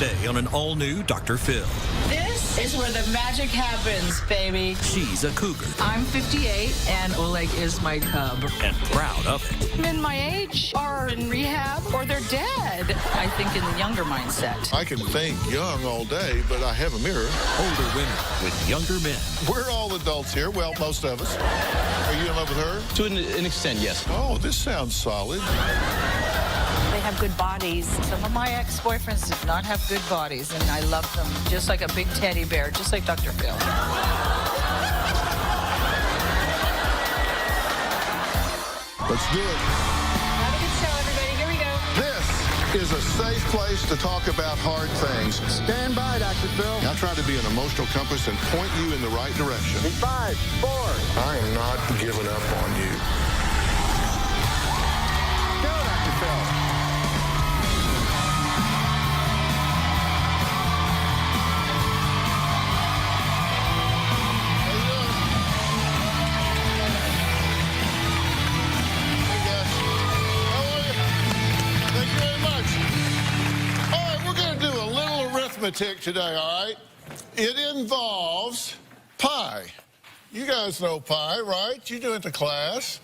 today on an all-new Dr. Phil. This is where the magic happens, baby. She's a cougar. I'm 58, and Oleg is my cub. And proud of it. Men my age are in rehab or they're dead. I think in the younger mindset. I can think young all day, but I have a mirror. Older women with younger men. We're all adults here. Well, most of us. Are you in love with her? To an extent, yes. Oh, this sounds solid. They have good bodies. Some of my ex-boyfriends did not have good bodies, and I love them just like a big teddy bear, just like Dr. Phil. Let's do it. Have a good show, everybody. Here we go. This is a safe place to talk about hard things. Stand by, Dr. Phil. I'll try to be an emotional compass and point you in the right direction. 5, 4. I am not giving up on you. Go, Dr. Phil. Arithmetic today, all right? It involves pi. You guys know pi, right? You do it to class.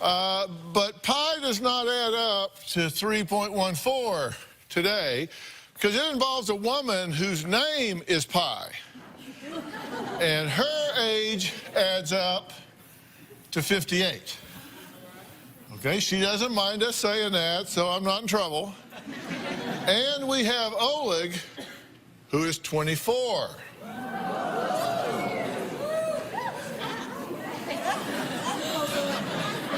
But pi does not add up to 3.14 today because it involves a woman whose name is Pi. And her age adds up to 58. Okay, she doesn't mind us saying that, so I'm not in trouble. And we have Oleg, who is 24.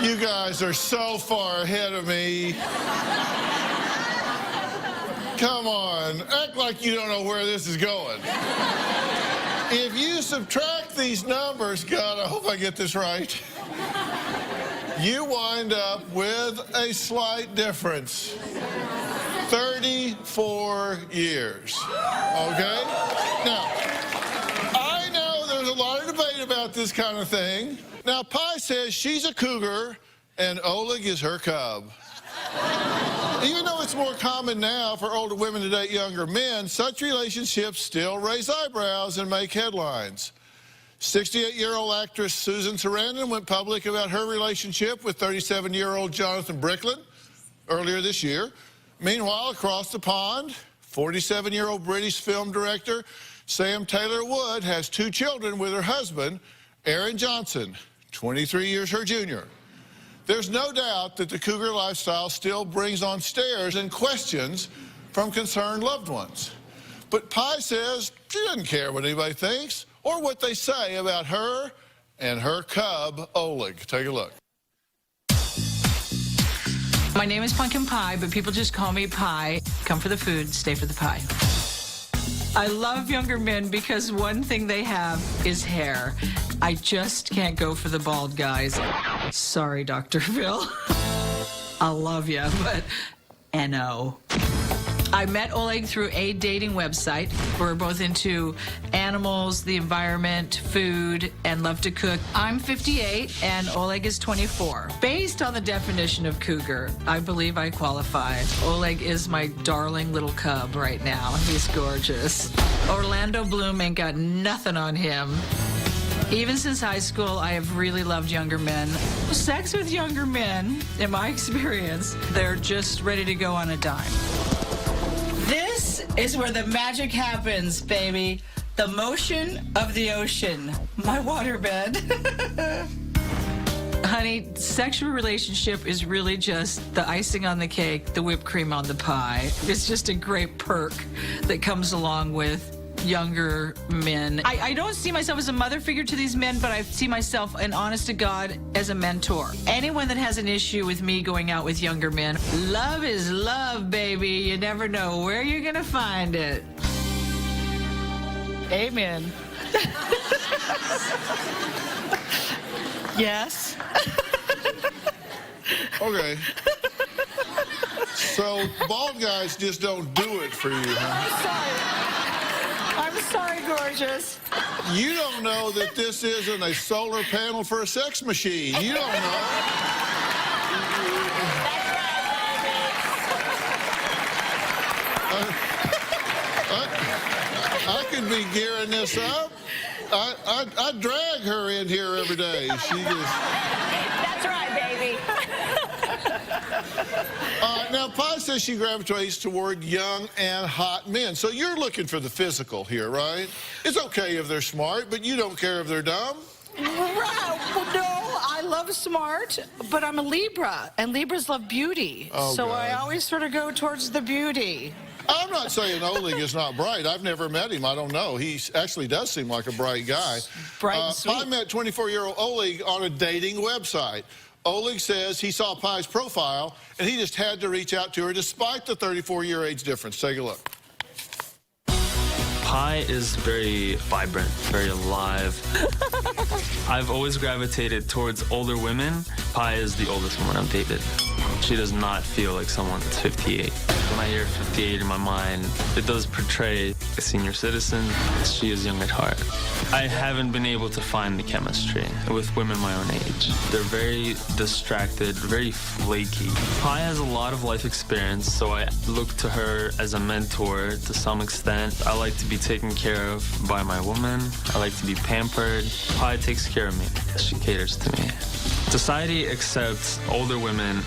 You guys are so far ahead of me. Come on, act like you don't know where this is going. If you subtract these numbers, God, I hope I get this right, you wind up with a slight difference. 34 years, okay? Now, I know there's a lot of debate about this kind of thing. Now, Pi says she's a cougar and Oleg is her cub. Even though it's more common now for older women to date younger men, such relationships still raise eyebrows and make headlines. 68-year-old actress Susan Sarandon went public about her relationship with 37-year-old Jonathan Bricklin earlier this year. Meanwhile, across the pond, 47-year-old British film director Sam Taylor Wood has 2 children with her husband, Aaron Johnson, 23 years her junior. There's no doubt that the cougar lifestyle still brings on stares and questions from concerned loved ones. But Pi says she doesn't care what anybody thinks or what they say about her and her cub, Oleg. Take a look. My name is Pumpkin Pie, but people just call me Pie. Come for the food, stay for the pie. I love younger men because one thing they have is hair. I just can't go for the bald guys. Sorry, Dr. Phil. I love you, but N-O. I met Oleg through a dating website. We're both into animals, the environment, food, and love to cook. I'm 58 and Oleg is 24. Based on the definition of cougar, I believe I qualify. Oleg is my darling little cub right now. He's gorgeous. Orlando Bloom ain't got nothing on him. Even since high school, I have really loved younger men. Sex with younger men, in my experience, they're just ready to go on a dime. This is where the magic happens, baby. The motion of the ocean. My waterbed. Honey, sexual relationship is really just the icing on the cake, the whipped cream on the pie. It's just a great perk that comes along with younger men. I don't see myself as a mother figure to these men, but I see myself, and honest to God, as a mentor. Anyone that has an issue with me going out with younger men, love is love, baby. You never know where you're gonna find it. Amen. Yes. Okay. So bald guys just don't do it for you, huh? I'm sorry, gorgeous. You don't know that this isn't a solar panel for a sex machine. You don't know. could be gearing this up. I drag her in here every day. She just... That's right, baby. Now, Pi says she gravitates toward young and hot men. So you're looking for the physical here, right? It's okay if they're smart, but you don't care if they're dumb? Right. Well, no, I love smart, but I'm a Libra, and Libras love beauty. Oh, so God. I always sort of go towards the beauty. I'm not saying Oleg is not bright. I've never met him. I don't know. He actually does seem like a bright guy. Bright and sweet. I met 24-year-old Oleg on a dating website. Oleg says he saw Pi's profile, and he just had to reach out to her despite the 34-year age difference. Take a look. Pi is very vibrant, very alive. I've always gravitated towards older women. Pi is the oldest woman I've dated. She does not feel like someone that's 58. When I hear 58 in my mind, it does portray a senior citizen. She is young at heart. I haven't been able to find the chemistry with women my own age. They're very distracted, very flaky. Pi has a lot of life experience, so I look to her as a mentor to some extent. I like to be taken care of by my woman. I like to be pampered. Pi takes care of me. She caters to me. Society accepts older women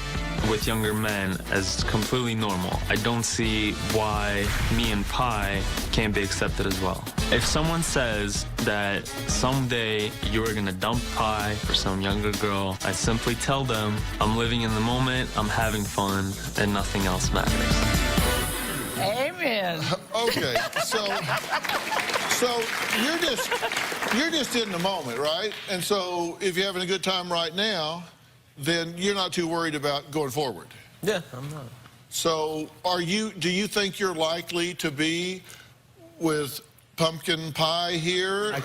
with younger men as completely normal. I don't see why me and Pi can't be accepted as well. If someone says that someday you're gonna dump Pi for some younger girl, I simply tell them I'm living in the moment, I'm having fun, and nothing else matters. Amen. Okay, so you're just in the moment, right? And so if you're having a good time right now, then you're not too worried about going forward. Yeah, I'm not. So do you think you're likely to be with pumpkin pie here I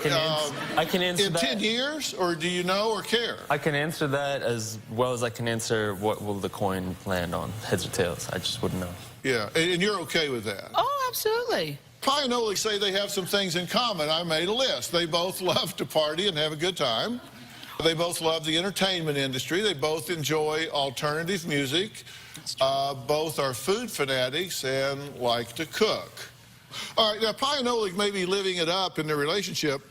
can answer in that. 10 years, or do you know or care? I can answer that as well as I can answer what will the coin land on, heads or tails. I just wouldn't know. Yeah, and you're okay with that? Oh, absolutely. Pi and Oleg say they have some things in common. I made a list. They both love to party and have a good time. They both love the entertainment industry. They both enjoy alternative music. Both are food fanatics and like to cook. All right, now Pi and Oleg may be living it up in their relationship,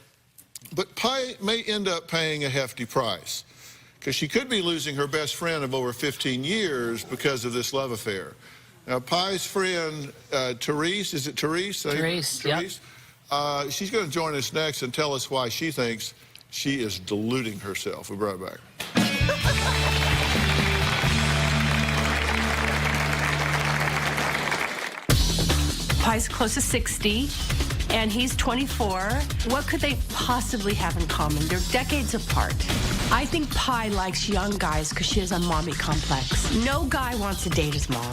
but Pi may end up paying a hefty price because she could be losing her best friend of over 15 years because of this love affair. Now, Pi's friend, Therese, is it Therese? Therese, Therese? Yep. She's going to join us next and tell us why she thinks she is deluding herself. We'll be right back. Pi's close to 60, and he's 24. What could they possibly have in common? They're decades apart. I think Pi likes young guys because she has a mommy complex. No guy wants to date his mom.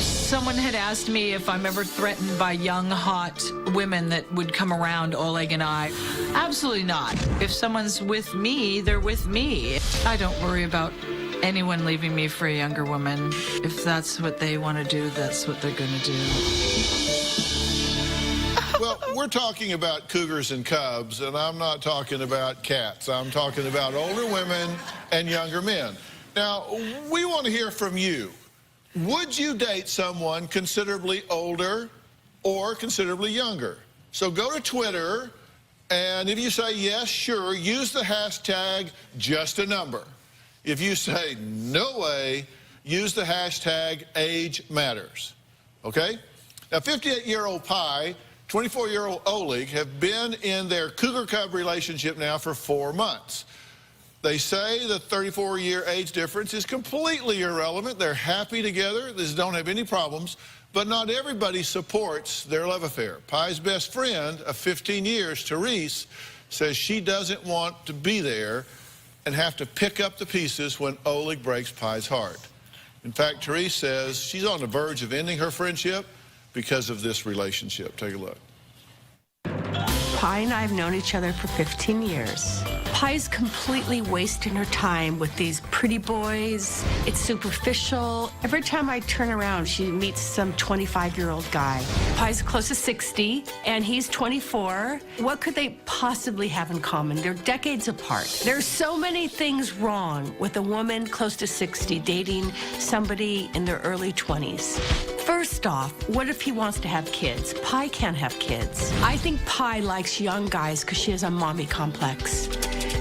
Someone had asked me if I'm ever threatened by young, hot women that would come around Oleg and I. Absolutely not. If someone's with me, they're with me. I don't worry about anyone leaving me for a younger woman. If that's what they want to do, that's what they're going to do. Well, we're talking about cougars and cubs, and I'm not talking about cats. I'm talking about older women and younger men. Now, we want to hear from you. Would you date someone considerably older or considerably younger? So go to Twitter, and if you say yes, sure, use the hashtag just a number. If you say no way, use the hashtag age matters. Okay? Now, 58-year-old Pi, 24-year-old Oleg have been in their cougar-cub relationship now for 4 months. They say the 34-year age difference is completely irrelevant. They're happy together. They don't have any problems. But not everybody supports their love affair. Pi's best friend of 15 years, Therese, says she doesn't want to be there and have to pick up the pieces when Oleg breaks Pi's heart. In fact, Therese says she's on the verge of ending her friendship because of this relationship. Take a look. Pi and I have known each other for 15 years. Pi's completely wasting her time with these pretty boys. It's superficial. Every time I turn around, she meets some 25-year-old guy. Pi's close to 60, and he's 24. What could they possibly have in common? They're decades apart. There's so many things wrong with a woman close to 60 dating somebody in their early 20s. First off, what if he wants to have kids? Pie can't have kids. I think Pie likes young guys because she has a mommy complex.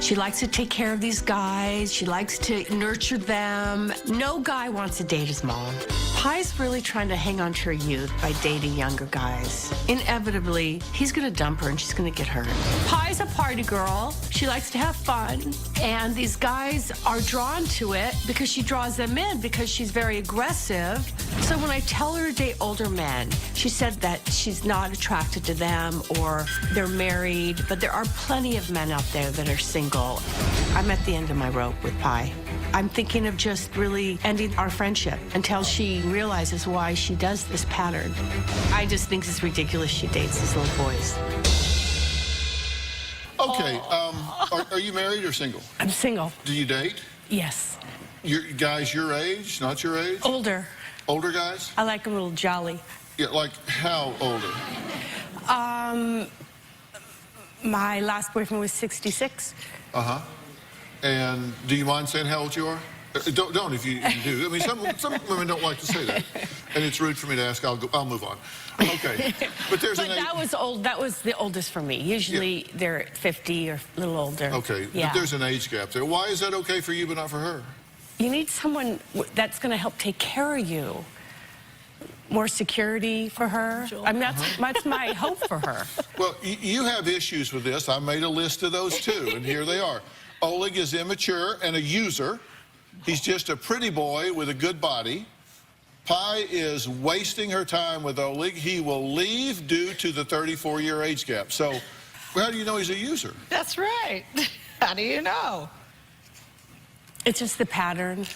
She likes to take care of these guys. She likes to nurture them. No guy wants to date his mom. Pie's really trying to hang on to her youth by dating younger guys. Inevitably, he's gonna dump her and she's gonna get hurt. Pie's a party girl. She likes to have fun. And these guys are drawn to it because she draws them in because she's very aggressive. So when I tell her to date older men, she said that she's not attracted to them or they're married, but there are plenty of men out there that are single. I'm at the end of my rope with Pie. I'm thinking of just really ending our friendship until she realizes why she does this pattern. I just think it's ridiculous she dates these little boys. Okay, are you married or single? I'm single. Do you date? Yes. Guys your age, not your age? Older. Older guys? I like a little jolly. Yeah, like how older? My last boyfriend was 66. Uh-huh. And do you mind saying how old you are? Don't if you do. I mean, some women don't like to say that, and it's rude for me to ask. I'll move on. Okay, but there's But that was old. That was the oldest for me. Usually they're 50 or a little older. Okay, yeah. But there's an age gap there. Why is that okay for you but not for her? You need someone that's going to help take care of you. More security for her. I mean, that's my hope for her. Well, you have issues with this. I made a list of those too, and here they are. Oleg is immature and a user. He's just a pretty boy with a good body. Pie is wasting her time with Oleg. He will leave due to the 34-year age gap. So, how do you know he's a user? That's right. How do you know? It's just the pattern.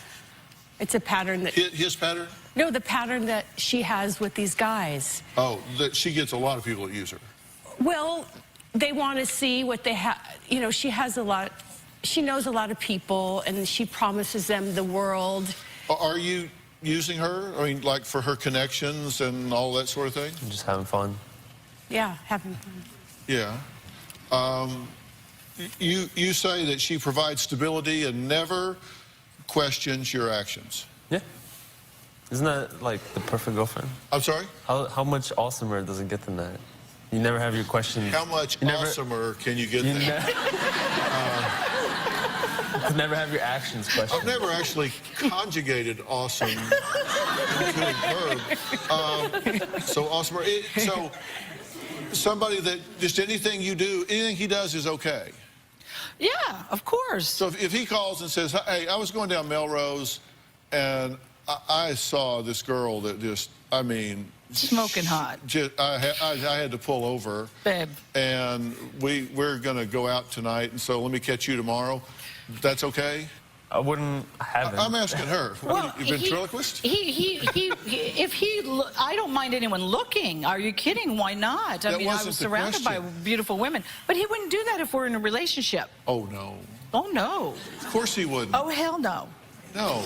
It's a pattern that... His pattern? No, the pattern that she has with these guys. Oh, that she gets a lot of people that use her. Well, they want to see what they have. You know, she has a lot... She knows a lot of people, and she promises them the world. Are you using her? I mean, like for her connections and all that sort of thing? I'm just having fun. Yeah, having fun. Yeah. You say that she provides stability and never questions your actions. Yeah. Isn't that like the perfect girlfriend? I'm sorry? How much awesomer does it get than that? You never have your questions. How much awesomer can you get there? You never have your actions questioned. I've never actually conjugated awesome into a verb. So awesomer. So somebody that just anything you do, anything he does is okay. Yeah, of course. So if he calls and says, hey, I was going down Melrose and I saw this girl that just, I mean... Smoking hot. I had to pull over. Babe. And we're going to go out tonight, and so let me catch you tomorrow. That's okay? I wouldn't have it. I'm asking her. Well, you ventriloquist? I don't mind anyone looking. Are you kidding? Why not? I mean, I was surrounded by beautiful women. But he wouldn't do that if we're in a relationship. Oh, no. Oh, no. Of course he wouldn't. Oh, hell no. No.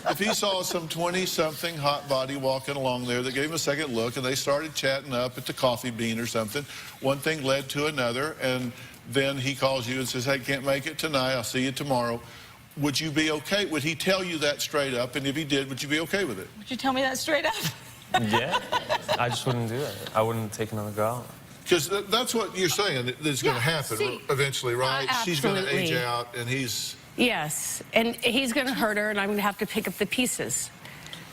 If he saw some 20-something hot body walking along there that gave him a second look and they started chatting up at the coffee bean or something, one thing led to another, and then he calls you and says, hey, can't make it tonight, I'll see you tomorrow. Would you be okay? Would he tell you that straight up? And if he did, would you be okay with it? Would you tell me that straight up? Yeah. I just wouldn't do it. I wouldn't take another girl out. Because that's what you're saying that's going to happen eventually, right? She's going to age out, and he's... Yes, and he's going to hurt her, and I'm going to have to pick up the pieces.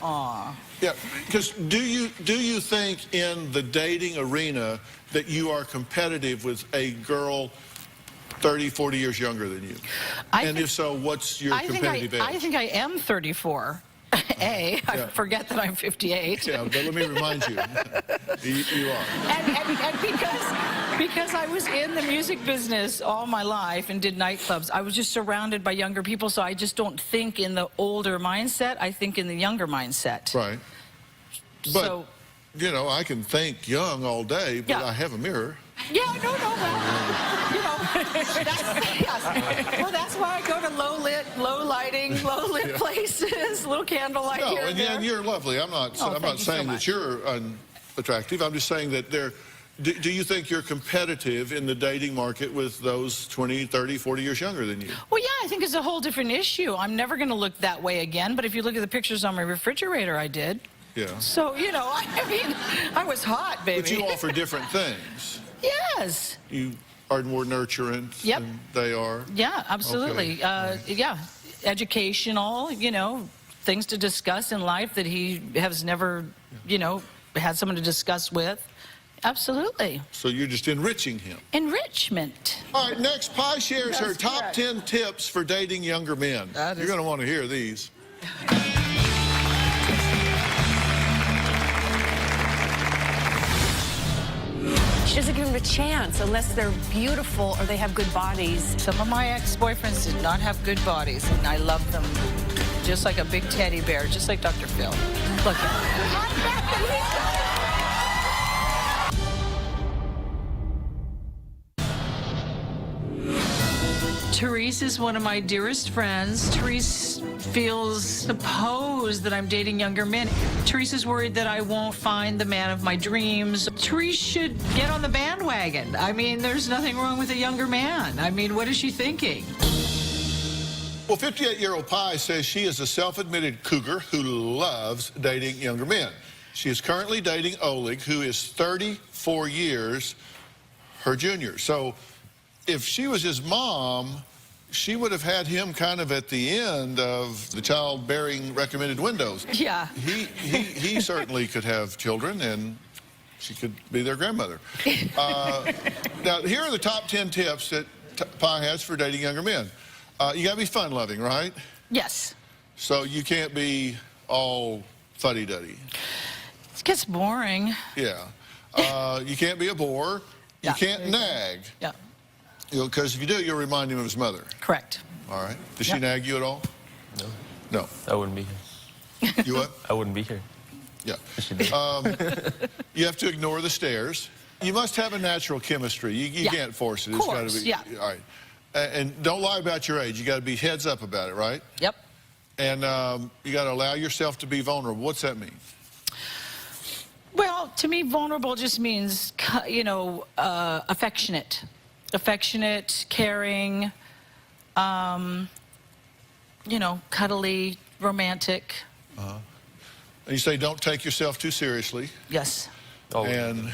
Aw. Yeah, because do you think in the dating arena that you are competitive with a girl 30, 40 years younger than you? If so, what's your competitive edge? I think I am 34. I forget that I'm 58. Yeah, but let me remind you, you are. And because I was in the music business all my life and did nightclubs, I was just surrounded by younger people, so I just don't think in the older mindset, I think in the younger mindset. Right. But, you know, I can think young all day, but I have a mirror. Yeah, no, well, you know, that's why I go to low lighting, places, little candlelight here and there. And you're lovely. I'm not saying that you're unattractive. I'm just saying that do you think you're competitive in the dating market with those 20, 30, 40 years younger than you? Well, yeah, I think it's a whole different issue. I'm never going to look that way again, but if you look at the pictures on my refrigerator, I did. Yeah. So, you know, I mean, I was hot, baby. But you offer different things. Yes. You are more nurturing Yep. than they are. Yeah, absolutely. Okay. Yeah, educational, you know, things to discuss in life that he has never, you know, had someone to discuss with. Absolutely. So you're just enriching him. Enrichment. All right, next, Pi shares her That's top correct. 10 tips for dating younger men. You're going to want to hear these. She doesn't give them a chance unless they're beautiful or they have good bodies. Some of my ex-boyfriends did not have good bodies, and I love them just like a big teddy bear, just like Dr. Phil. Look at him. Therese is one of my dearest friends. Therese feels supposed that I'm dating younger men. Therese is worried that I won't find the man of my dreams. Therese should get on the bandwagon. I mean, there's nothing wrong with a younger man. I mean, what is she thinking? Well, 58-year-old Pi says she is a self-admitted cougar who loves dating younger men. She is currently dating Oleg, who is 34 years her junior. So if she was his mom, she would have had him kind of at the end of the childbearing recommended windows. Yeah. He certainly could have children, and she could be their grandmother. Now, here are the top 10 tips that Pi has for dating younger men. You got to be fun-loving, right? Yes. So you can't be all fuddy-duddy. It gets boring. Yeah. You can't be a bore. You Yeah. can't nag. Yeah. Because if you do, you'll remind him of his mother. Correct. All right. Does she Yep. nag you at all? No, No. I wouldn't be here. You what? I wouldn't be here. Yeah. if she did. You have to ignore the stares. You must have a natural chemistry. You Yeah. can't force it. Of It's course, got to be. yeah. All right. And don't lie about your age. You got to be heads up about it, right? Yep. And you got to allow yourself to be vulnerable. What's that mean? Well, to me, vulnerable just means, you know, affectionate. Affectionate, caring, you know, cuddly, romantic. And you say don't take yourself too seriously. Yes. Oh, And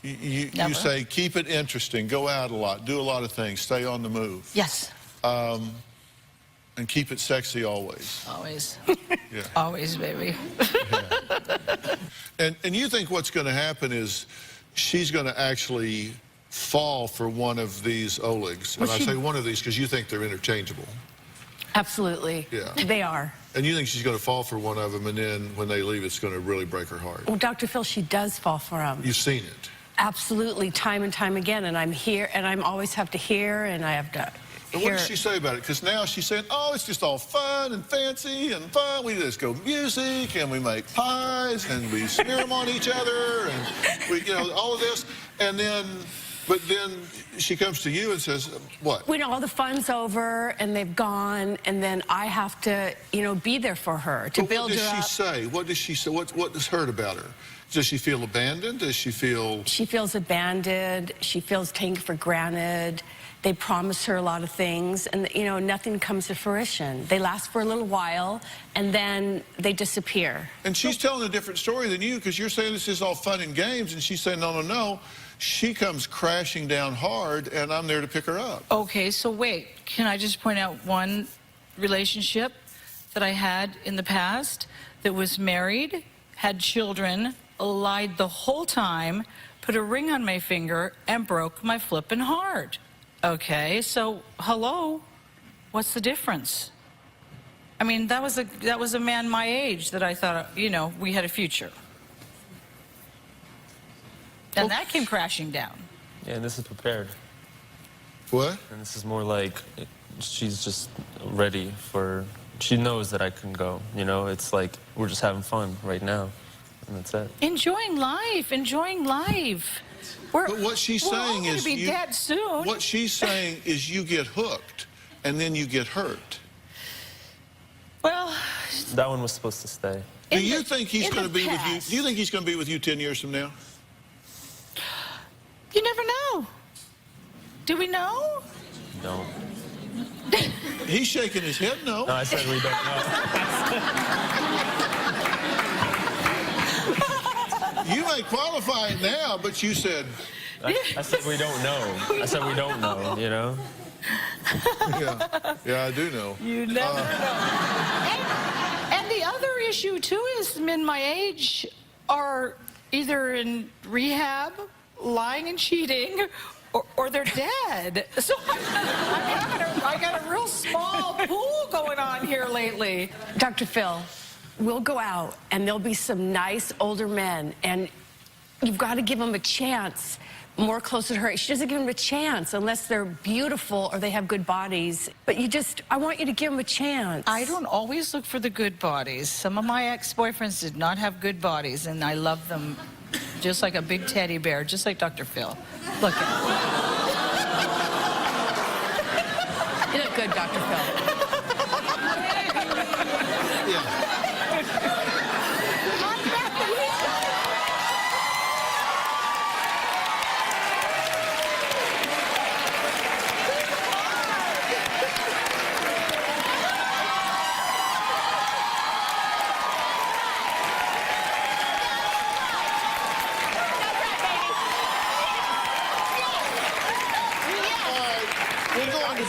you Never. say keep it interesting, go out a lot, do a lot of things, stay on the move. Yes. And keep it sexy always. Always. Yeah. Always, baby. And you think what's going to happen is she's going to actually fall for one of these Olegs. And Well, I she- say one of these because you think they're interchangeable. Absolutely. Yeah. They are. And you think she's going to fall for one of them, and then when they leave, it's going to really break her heart. Well, Dr. Phil, she does fall for him. You've seen it. Absolutely, time and time again. And I'm here, and I'm always have to hear, and I have to And hear. what does she say about it? Because now she's saying, oh, it's just all fun and fancy and fun. We just go music, and we make pies, and we smear them on each other, and we, you know, all of this. And then, but then she comes to you and says, what? When all the fun's over and they've gone, and then I have to, you know, be there for her to But build what her does she up. say? What does she say? What is hurt about her? Does she feel abandoned? Does she feel... She feels abandoned. She feels taken for granted. They promise her a lot of things, and, you know, nothing comes to fruition. They last for a little while, and then they disappear. And she's telling a different story than you, because you're saying this is all fun and games, and she's saying, no, no, no. She comes crashing down hard, and I'm there to pick her up. Okay, so wait. Can I just point out one relationship that I had in the past that was married, had children, lied the whole time, put a ring on my finger, and broke my flippin' heart. Okay, so hello, what's the difference? I mean, that was a man my age that I thought, you know, we had a future. And that came crashing down. Yeah, and this is prepared. What? And this is more like she's just ready for. She knows that I can go. You know, it's like we're just having fun right now, and that's it. Enjoying life, enjoying life. We're, But what she's we're all saying gonna is be you, dead soon. What she's saying is you get hooked, and then you get hurt. Well, That one was supposed to stay. Do in you the- think he's in going to the be with you? past. Do you think he's going to be with you 10 years from now? You never know. Do we know? No. He's shaking his head no. No, I said we don't know. You may qualify it now, but you said... I said we don't know. I said we don't know, you know? Yeah, I do know. You never know. And the other issue, too, is men my age are either in rehab, lying and cheating, or they're dead. So I got a real small pool going on here lately. Dr. Phil, we'll go out, and there'll be some nice older men, and you've got to give them a chance. More closer to her. She doesn't give them a chance unless they're beautiful or they have good bodies. But I want you to give them a chance. I don't always look for the good bodies. Some of my ex-boyfriends did not have good bodies, and I love them just like a big teddy bear, just like Dr. Phil. Look at him. You look good, Dr. Phil. Yeah.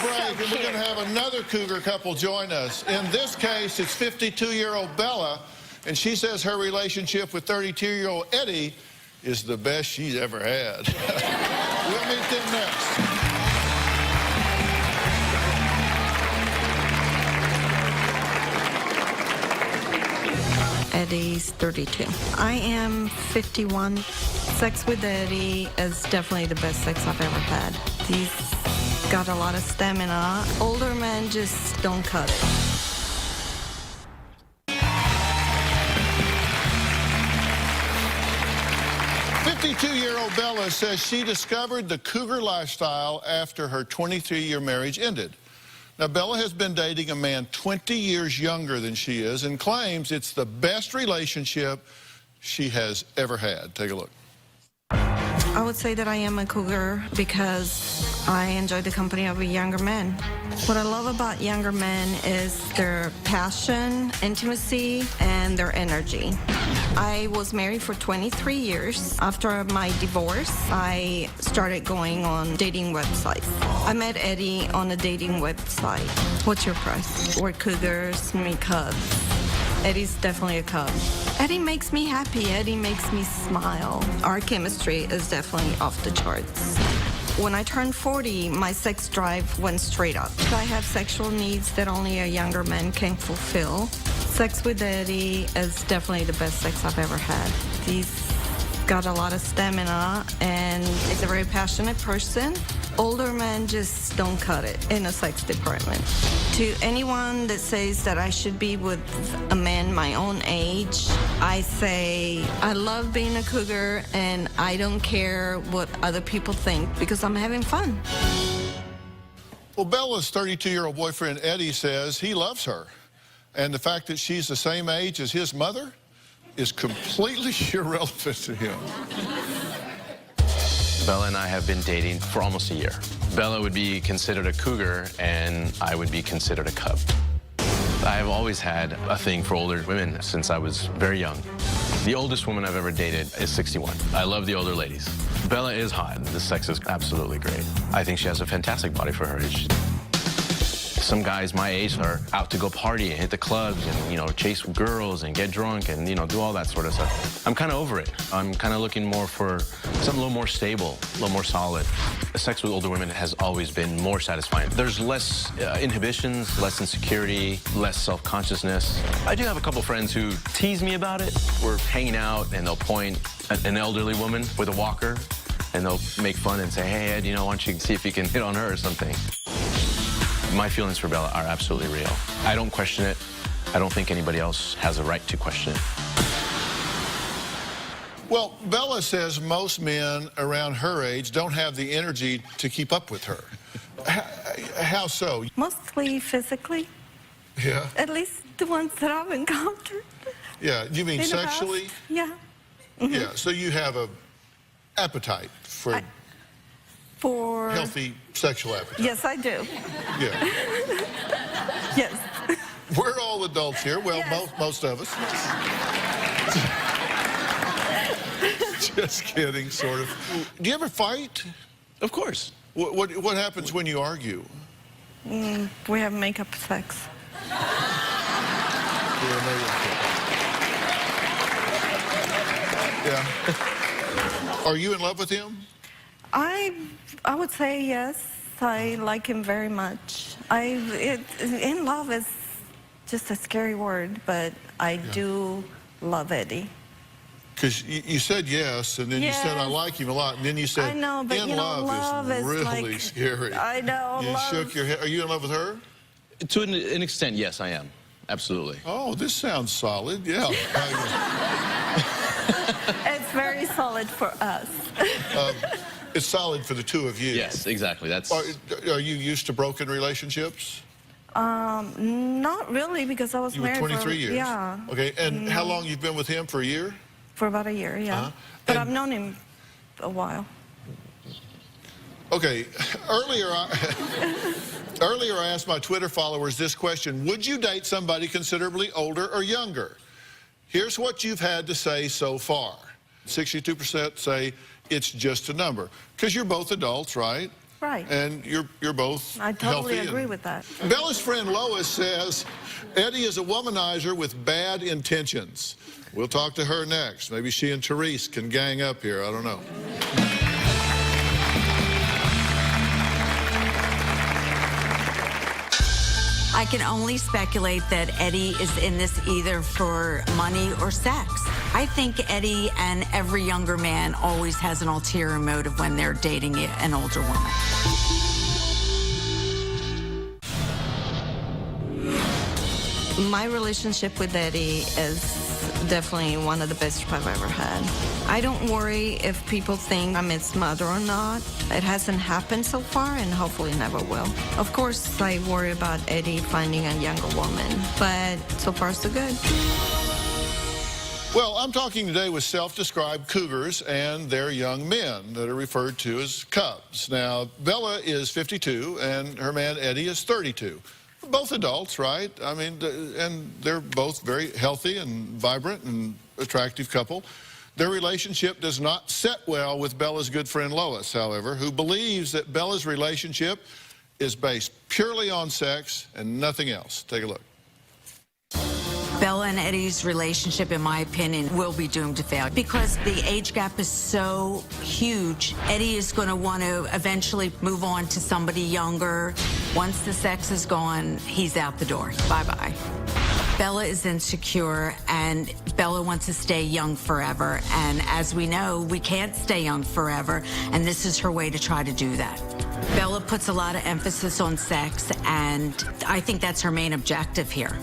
Break, and we're going to have another cougar couple join us. In this case, it's 52-year-old Bella, and she says her relationship with 32-year-old Eddie is the best she's ever had. We'll meet them next. Eddie's 32. I am 51. Sex with Eddie is definitely the best sex I've ever had. He's got a lot of stamina. Older men just don't cut it. "52-year-old Bella says she discovered the cougar lifestyle after her 23-year marriage ended. Now, Bella has been dating a man 20 years younger than she is and claims it's the best relationship she has ever had. Take a look. I would say that I am a cougar because I enjoy the company of a younger man. What I love about younger men is their passion, intimacy, and their energy. I was married for 23 years. After my divorce, I started going on dating websites. I met Eddie on a dating website. What's your price? We're cougars, me cubs. Eddie's definitely a cub. Eddie makes me happy. Eddie makes me smile. Our chemistry is definitely off the charts. When I turned 40, my sex drive went straight up. I have sexual needs that only a younger man can fulfill. Sex with Eddie is definitely the best sex I've ever had. He's got a lot of stamina and is a very passionate person. Older men just don't cut it in a sex department. To anyone that says that I should be with a man my own age, I say I love being a cougar and I don't care what other people think because I'm having fun. Well, Bella's 32-year-old boyfriend Eddie says he loves her. And the fact that she's the same age as his mother is completely irrelevant to him. Bella and I have been dating for almost a year. Bella would be considered a cougar, and I would be considered a cub. I have always had a thing for older women since I was very young. The oldest woman I've ever dated is 61. I love the older ladies. Bella is hot. The sex is absolutely great. I think she has a fantastic body for her age. Some guys my age are out to go party and hit the clubs and, chase girls and get drunk and, do all that sort of stuff. I'm kind of over it. I'm kind of looking more for something a little more stable, a little more solid. Sex with older women has always been more satisfying. There's less inhibitions, less insecurity, less self-consciousness. I do have a couple friends who tease me about it. We're hanging out and they'll point at an elderly woman with a walker and they'll make fun and say, hey, Ed, why don't you see if you can hit on her or something. My feelings for Bella are absolutely real. I don't question it. I don't think anybody else has a right to question it. Well, Bella says most men around her age don't have the energy to keep up with her. How so? Mostly physically. Yeah. At least the ones that I've encountered. Yeah, you mean sexually? Yeah. Mm-hmm. Yeah, so you have a appetite for healthy sexual appetite. Yes, I do. Yeah. Yes. We're all adults here. Well, yes. most of us. Just kidding, sort of. Do you ever fight? Of course. What happens when you argue? We have makeup sex. Yeah. Are you in love with him? I would say yes. I like him very much. In love is just a scary word, but I do love Eddie. Because you said yes, and then you said I like him a lot, and then you said I know, but in you know, love is really like, scary. I know. You shook your head. Are you in love with her? To an extent, yes, I am. Absolutely. Oh, this sounds solid. Yeah. It's very solid for us. It's solid for the two of you. Yes, exactly. That's. Are you used to broken relationships? Not really, because I was You were married 23 for, years. Yeah. Okay, and how long you've been with him? For a year? For about a year, yeah. But I've known him a while. Okay, earlier I asked my Twitter followers this question: would you date somebody considerably older or younger? Here's what you've had to say so far. 62% say it's just a number, because you're both adults, right? Right. And you're both I totally healthy agree with that. Bella's friend Lois says Eddie is a womanizer with bad intentions. We'll talk to her next. Maybe she and Therese can gang up here. I don't know. I can only speculate that Eddie is in this either for money or sex. I think Eddie and every younger man always has an ulterior motive when they're dating an older woman. My relationship with Eddie is definitely one of the best I've ever had. I don't worry if people think I'm his mother or not. It hasn't happened so far, and hopefully never will. Of course, I worry about Eddie finding a younger woman, but so far so good. Well, I'm talking today with self-described cougars and their young men that are referred to as cubs. Now, Bella is 52, and her man Eddie is 32. Both adults, right? I mean, and they're both very healthy and vibrant and attractive couple. Their relationship does not set well with Bella's good friend Lois, however, who believes that Bella's relationship is based purely on sex and nothing else. Take a look. Bella and Eddie's relationship, in my opinion, will be doomed to fail because the age gap is so huge. Eddie is going to want to eventually move on to somebody younger. Once the sex is gone, he's out the door. Bye-bye. Bella is insecure, and Bella wants to stay young forever. And as we know, we can't stay young forever, and this is her way to try to do that. Bella puts a lot of emphasis on sex, and I think that's her main objective here.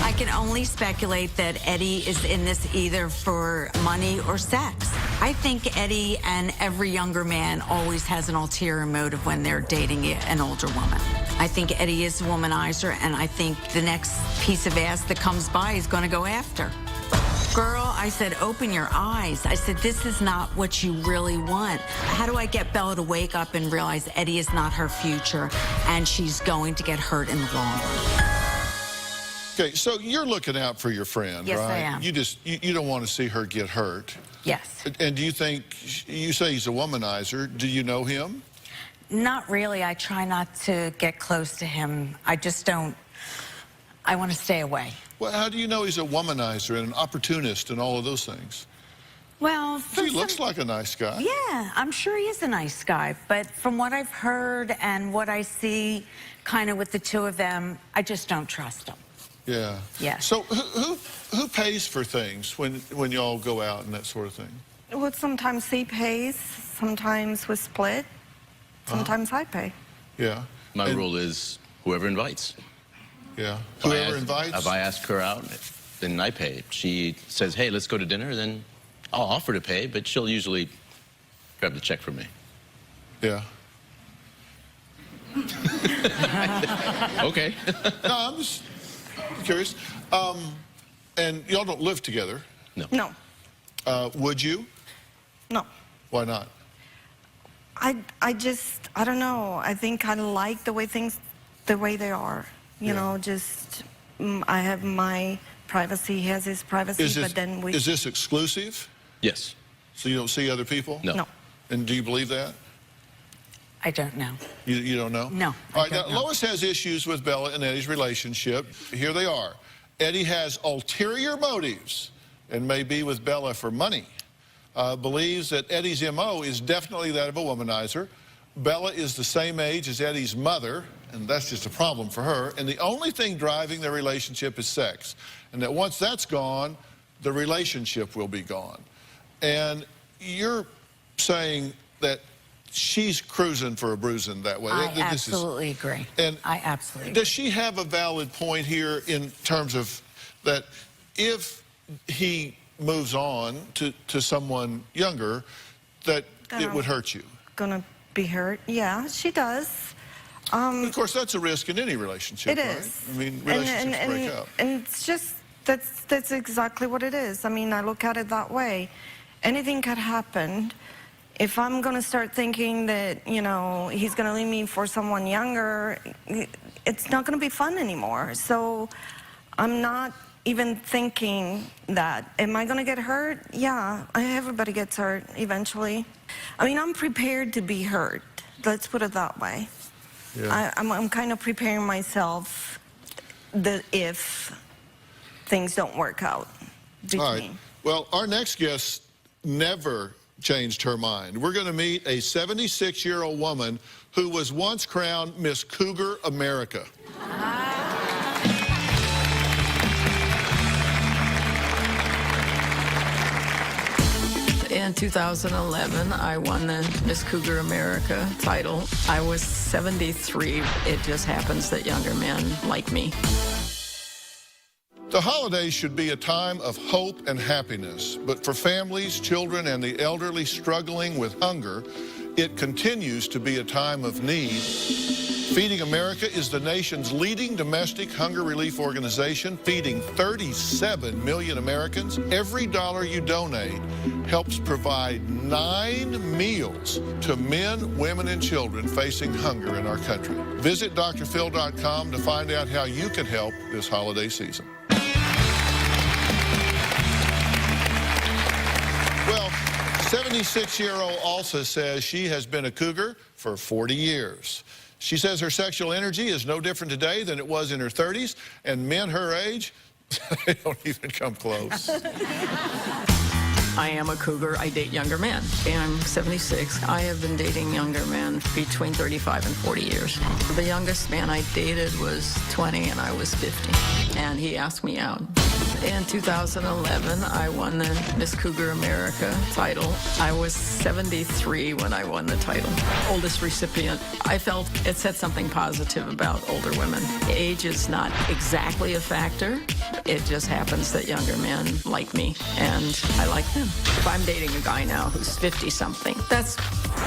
I can only speculate that Eddie is in this either for money or sex. I think Eddie and every younger man always has an ulterior motive when they're dating an older woman. I think Eddie is a womanizer, and I think the next piece of ass that comes by is going to go after. Girl, I said, open your eyes. I said, this is not what you really want. How do I get Bella to wake up and realize Eddie is not her future and she's going to get hurt in the long run? Okay, so you're looking out for your friend, Yes, right? I am. You don't want to see her get hurt. Yes. And do you think, you say he's a womanizer, do you know him? Not really. I try not to get close to him. I just don't. I want to stay away. Well, how do you know he's a womanizer and an opportunist and all of those things? Well, He looks like a nice guy. Yeah, I'm sure he is a nice guy. But from what I've heard and what I see kind of with the two of them, I just don't trust him. Yeah. Yeah. So who pays for things when y'all go out and that sort of thing? Well, sometimes he pays, sometimes we split, sometimes I pay. Yeah. My rule is whoever invites. Yeah. If I Whoever ask- invites? If I ask her out, then I pay. If she says, hey, let's go to dinner, then I'll offer to pay, but she'll usually grab the check from me. Yeah. Okay. No, I'm just curious. And y'all don't live together. No. No, Would you? no. Why not? I don't know. I think I like the way they are. You know, just I have my privacy, he has his privacy, but then we... Is this exclusive? Yes. So you don't see other people? No. And do you believe that? I don't know. You don't know? No, All right, I don't now, know. Lois has issues with Bella and Eddie's relationship. Here they are. Eddie has ulterior motives and may be with Bella for money. Believes that Eddie's M.O. is definitely that of a womanizer. Bella is the same age as Eddie's mother, and that's just a problem for her. And the only thing driving their relationship is sex. And that once that's gone, the relationship will be gone. And you're saying that she's cruising for a bruising that way. I absolutely agree. And I absolutely agree. does she have a valid point here in terms of that if he moves on to someone younger, that it would hurt you? Gonna be hurt? Yeah, she does. Of course, that's a risk in any relationship, It right? is. I mean, relationships break up. And it's just, that's exactly what it is. I mean, I look at it that way. Anything could happen. If I'm going to start thinking that, you know, he's going to leave me for someone younger, it's not going to be fun anymore. So I'm not even thinking that. Am I going to get hurt? Yeah, everybody gets hurt eventually. I mean, I'm prepared to be hurt. Let's put it that way. Yeah. I'm kind of preparing myself if things don't work out between. All right. Well, our next guest never changed her mind. We're going to meet a 76-year-old woman who was once crowned Miss Cougar America. In 2011, I won the Miss Cougar America title. I was 73. It just happens that younger men like me. The holidays should be a time of hope and happiness, but for families, children, and the elderly struggling with hunger, it continues to be a time of need. Feeding America is the nation's leading domestic hunger relief organization, feeding 37 million Americans. Every dollar you donate helps provide 9 meals to men, women, and children facing hunger in our country. Visit drphil.com to find out how you can help this holiday season. Well, 76-year-old Alsa says she has been a cougar for 40 years. She says her sexual energy is no different today than it was in her 30s, and men her age, they don't even come close. I am a cougar. I date younger men. I'm 76. I have been dating younger men between 35 and 40 years. The youngest man I dated was 20 and I was 50. And he asked me out. In 2011, I won the Miss Cougar America title. I was 73 when I won the title. Oldest recipient. I felt it said something positive about older women. Age is not exactly a factor. It just happens that younger men like me, and I like them. If I'm dating a guy now who's 50-something, that's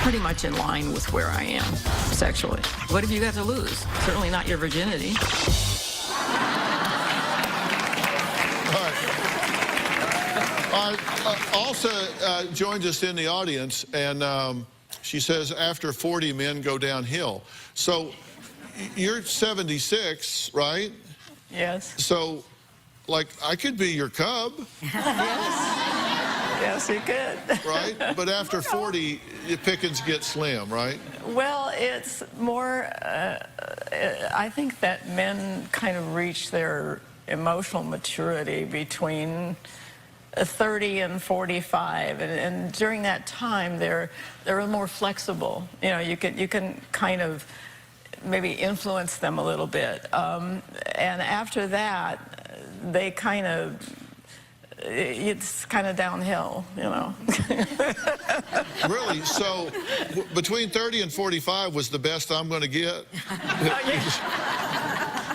pretty much in line with where I am sexually. What have you got to lose? Certainly not your virginity. Alsa joins us in the audience, and she says after 40, men go downhill. So you're 76, right? Yes. So, like, I could be your cub. Yes, you could. Right? But after 40, your pickings get slim, right? Well, it's more, I think that men kind of reach their emotional maturity between 30 and 45, and during that time they're more flexible. You know, you can kind of maybe influence them a little bit, and after that they kind of, it's kind of downhill, you know. Really? So between 30 and 45 was the best I'm going to get?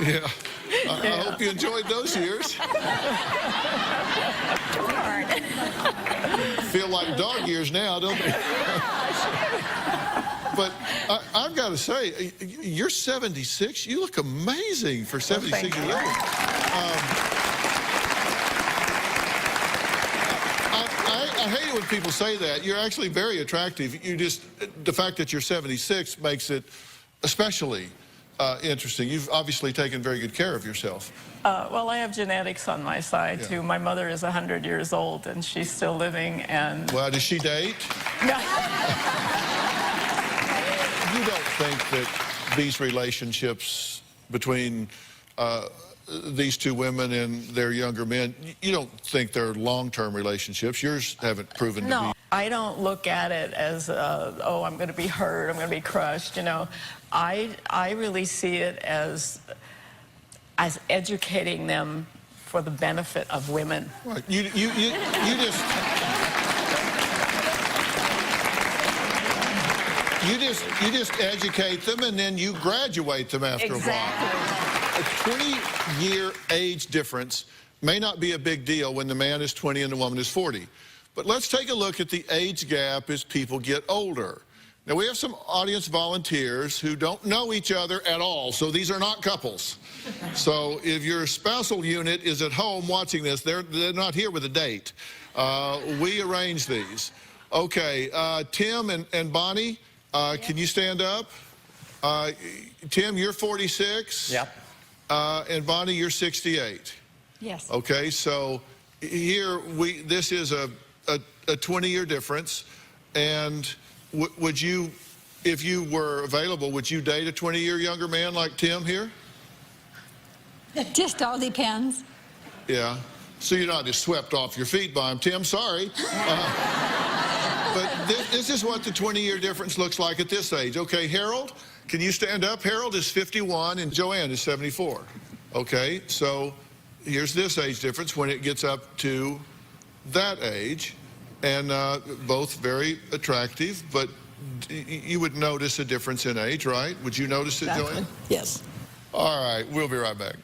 Yeah. I hope you enjoyed those years. Feel like dog years now, don't they? But I've got to say, you're 76. You look amazing for 76 years old. I hate it when people say that. You're actually very attractive. You just, the fact that you're 76 makes it especially interesting. You've obviously taken very good care of yourself. Well, I have genetics on my side, Yeah. too. My mother is 100 years old, and she's still living, and... Well, does she date? No. You don't think that these relationships between these two women and their younger men, you don't think they're long-term relationships? Yours haven't proven to be. No, I don't look at it as, oh, I'm going to be hurt, I'm going to be crushed, you know. I really see it as educating them for the benefit of women. Right. You just educate them, and then you graduate them after a while. A 20-year age difference may not be a big deal when the man is 20 and the woman is 40. But let's take a look at the age gap as people get older. Now, we have some audience volunteers who don't know each other at all, so these are not couples. So if your spousal unit is at home watching this, they're not here with a date. We arrange these. Okay, Tim and Bonnie, can you stand up? Tim, you're 46. Yep. And Bonnie, you're 68. Yes. Okay, so here this is a 20-year difference, and would you, if you were available, would you date a 20-year younger man like Tim here? It just all depends. Yeah. So you're not just swept off your feet by him. Tim, sorry. But this is what the 20-year difference looks like at this age. Okay, Harold, can you stand up? Harold is 51 and Joanne is 74. Okay, so here's this age difference when it gets up to that age. And both very attractive, but you would notice a difference in age, right? Would you notice it, Exactly. Joanne? Yes. All right, we'll be right back.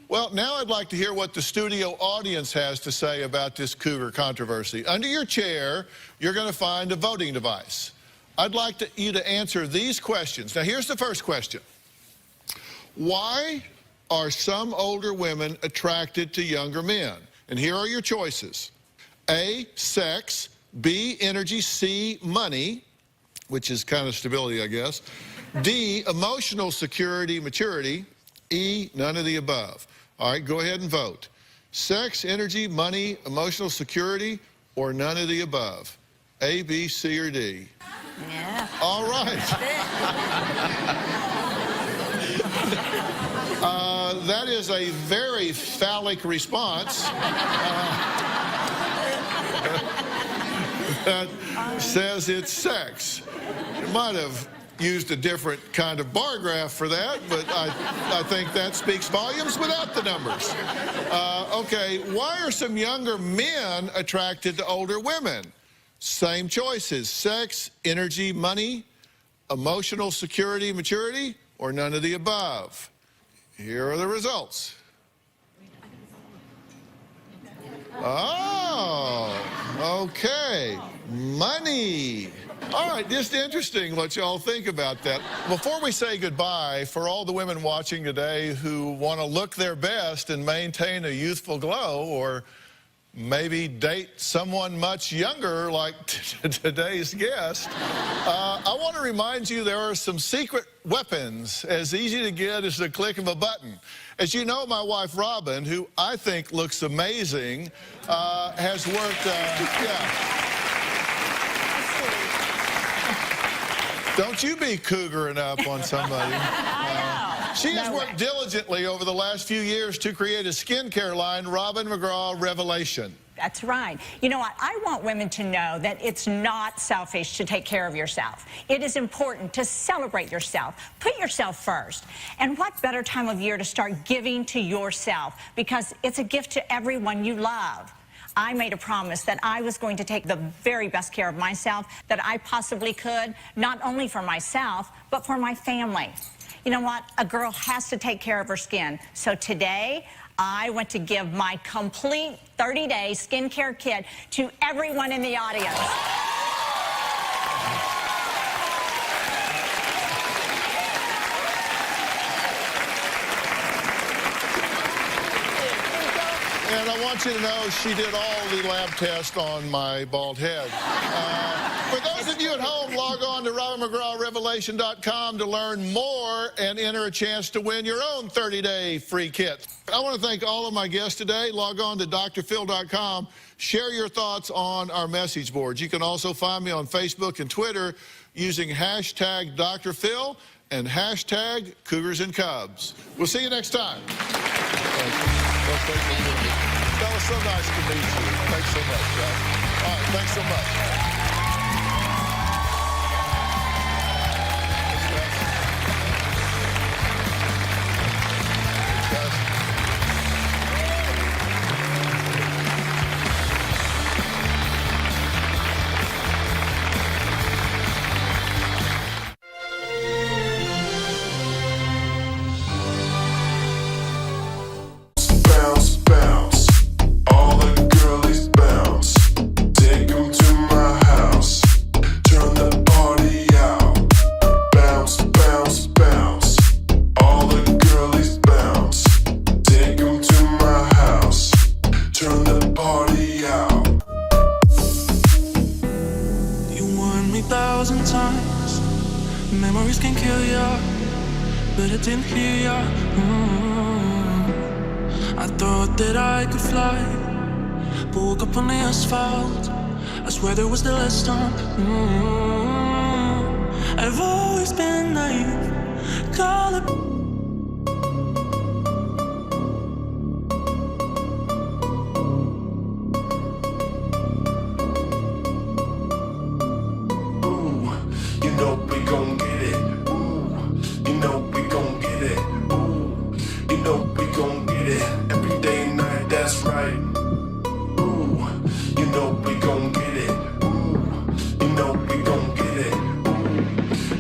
Well, now I'd like to hear what the studio audience has to say about this cougar controversy. Under your chair, you're going to find a voting device. I'd like you to answer these questions. Now, here's the first question. Why are some older women attracted to younger men? And here are your choices. A, sex. B, energy. C, money, which is kind of stability, I guess. D, emotional security, maturity. E, none of the above. All right, go ahead and vote. Sex, energy, money, emotional security, or none of the above. A, B, C, or D. Yeah. All right. That is a very phallic response. That says it's sex. You might have used a different kind of bar graph for that, but I think that speaks volumes without the numbers. Okay, why are some younger men attracted to older women? Same choices: sex, energy, money, emotional security, maturity, or none of the above. Here are the results. Oh, okay. Money. All right, just interesting what y'all think about that. Before we say goodbye, for all the women watching today who want to look their best and maintain a youthful glow, or maybe date someone much younger like today's guest, I want to remind you there are some secret weapons as easy to get as the click of a button. As you know, my wife Robin, who I think looks amazing, has worked, Don't you be cougaring up on somebody. She has worked diligently over the last few years to create a skincare line, Robin McGraw Revelation. That's right. You know what? I want women to know that it's not selfish to take care of yourself. It is important to celebrate yourself. Put yourself first. And what better time of year to start giving to yourself? Because it's a gift to everyone you love. I made a promise that I was going to take the very best care of myself that I possibly could, not only for myself, but for my family. You know what? A girl has to take care of her skin. So today, I want to give my complete 30-day skincare kit to everyone in the audience. And I want you to know she did all the lab tests on my bald head. For those of you at home, log on to RobinMcGrawRevelation.com to learn more and enter a chance to win your own 30-day free kit. I want to thank all of my guests today. Log on to drphil.com. Share your thoughts on our message boards. You can also find me on Facebook and Twitter using hashtag Dr. Phil and hashtag Cougars and Cubs. We'll see you next time. That was so nice to meet you. Thanks so much, guys. All right, thanks so much. Bounce, bounce, all the girlies bounce. Take 'em to my house, turn the party out. Bounce, bounce, bounce, all the girlies bounce. Take 'em to my house, turn the party out. You warned me 1,000 times, memories can kill ya, but I didn't hear ya. I thought that I could fly, but woke up on the asphalt. I swear there was the last time. I've always been naive, call it. Ooh, you know we gon' get it. Ooh, you know we gon' get it. Ooh, you know we gon' get it. Every day and night, that's right. Ooh, you know we gon' get it. Ooh, you know we gon' get it. Ooh,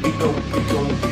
you know we gon' get it.